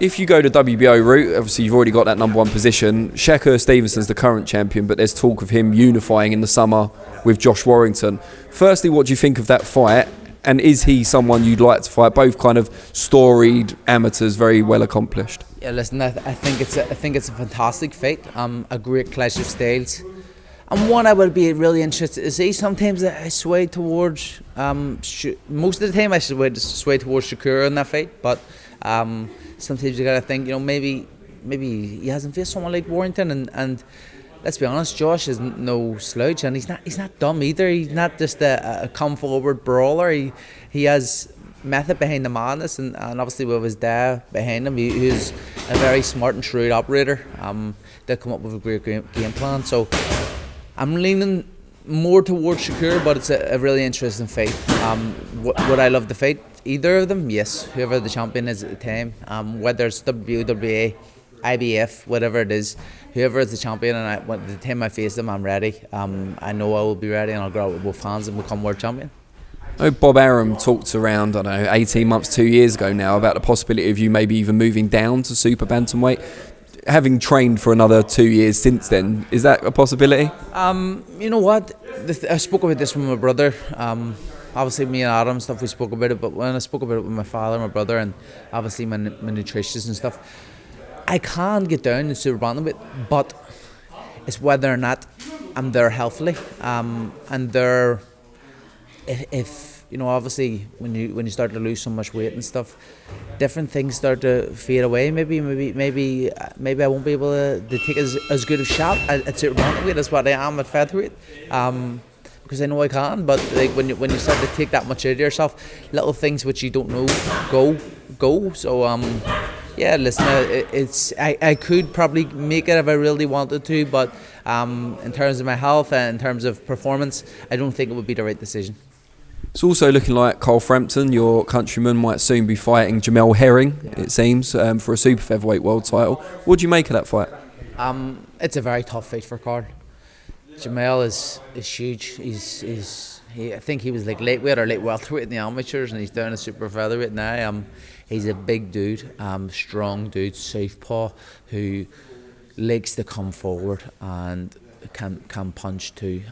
if you go the WBO route, obviously you've already got that number 1 position. Shakur Stevenson's the current champion, but there's talk of him unifying in the summer with Josh Warrington. Firstly, what do you think of that fight? And is he someone you'd like to fight? Both kind of storied amateurs, very well accomplished. Yeah, listen, I think it's a fantastic fight. A great clash of styles, and one I would be really interested to see. Sometimes I sway towards most of the time I sway towards Shakur in that fight, but sometimes you gotta think, maybe he hasn't faced someone like Warrington, and let's be honest, Josh is no slouch, and he's not dumb either. He's not just a come forward brawler. He has method behind the madness, and obviously with his dad behind him, he's a very smart and shrewd operator. They come up with a great game plan. So I'm leaning more towards Shakur, but it's a really interesting fight. Would I love the fight? Either of them? Yes. Whoever the champion is at the time, whether it's WWA, IBF, whatever it is, whoever is the champion, and the time I face them, I'm ready. I know I will be ready, and I'll go out with both hands and become world champion. Bob Arum talked around, 18 months, 2 years ago now, about the possibility of you maybe even moving down to super bantamweight. Having trained for another 2 years since then, is that a possibility? You know what? I spoke about this with my brother. Obviously, me and Adam stuff, we spoke about it, but when I spoke about it with my father, my brother, and obviously my nutritionists and stuff, I can get down to super bantamweight, but it's whether or not I'm there healthily, and there. If obviously when you start to lose so much weight and stuff, different things start to fade away. Maybe I won't be able to take as good a shot at super bantamweight as what I am at featherweight, because I know I can. But like when you start to take that much out of yourself, little things which you don't know go. So yeah, listen, I could probably make it if I really wanted to, but in terms of my health and in terms of performance, I don't think it would be the right decision. It's also looking like Carl Frampton, your countryman, might soon be fighting Jamel Herring, it seems, for a super featherweight world title. What do you make of that fight? It's a very tough fight for Carl. Jamel is huge. I think he was like lightweight or light welterweight in the amateurs, and he's down to super featherweight now. He's a big dude, strong dude, southpaw, who likes to come forward and can punch too.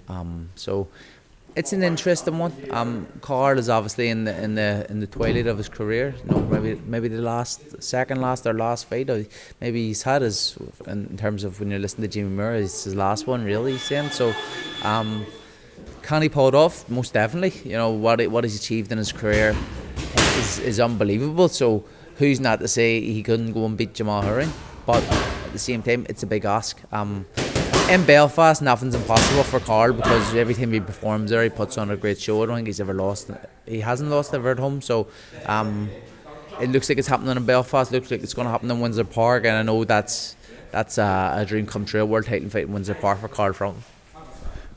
So it's an interesting one. Carl is obviously in the twilight of his career. Maybe the second last or last fight. Maybe he's had his, in terms of when you're listening to Jimmy Moore, it's his last one really. He's saying so. Can he pull it off? Most definitely. What he's achieved in his career is unbelievable. So who's not to say he couldn't go and beat Jamel Herring? But at the same time, it's a big ask. In Belfast, nothing's impossible for Carl, because every time he performs there, he puts on a great show. I don't think he's ever lost. He hasn't lost ever at home. So it looks like it's happening in Belfast. It looks like it's going to happen in Windsor Park, and I know that's a dream come true. A world title fight in Windsor Park for Carl Frampton.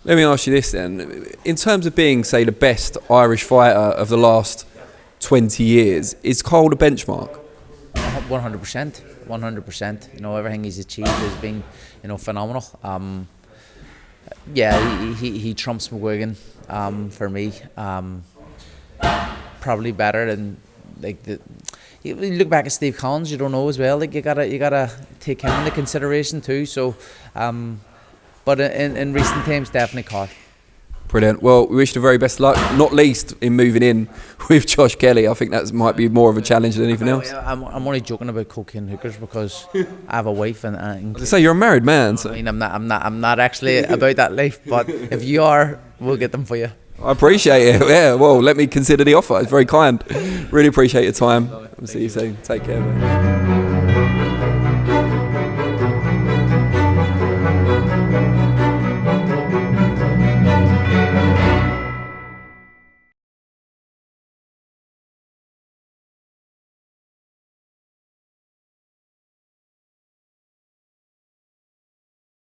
Let me ask you this then. In terms of being, say, the best Irish fighter of the last 20 years, is Carl the benchmark? 100%. 100%. Everything he's achieved has been, phenomenal. Yeah, he trumps McGuigan for me. Probably better than you look back at Steve Collins, you don't know as well. Like you gotta take him into consideration too. So, but in recent times, definitely Carl. Brilliant. Well, we wish you the very best luck, not least in moving in with Josh Kelly. I think that might be more of a challenge than anything else. I'm only joking about cocaine hookers because I have a wife and say you're a married man. So. I mean, I'm not actually about that life, but if you are, we'll get them for you. I appreciate it. Yeah. Well, let me consider the offer. It's very kind. Really appreciate your time. I'll see you soon. Take care, mate.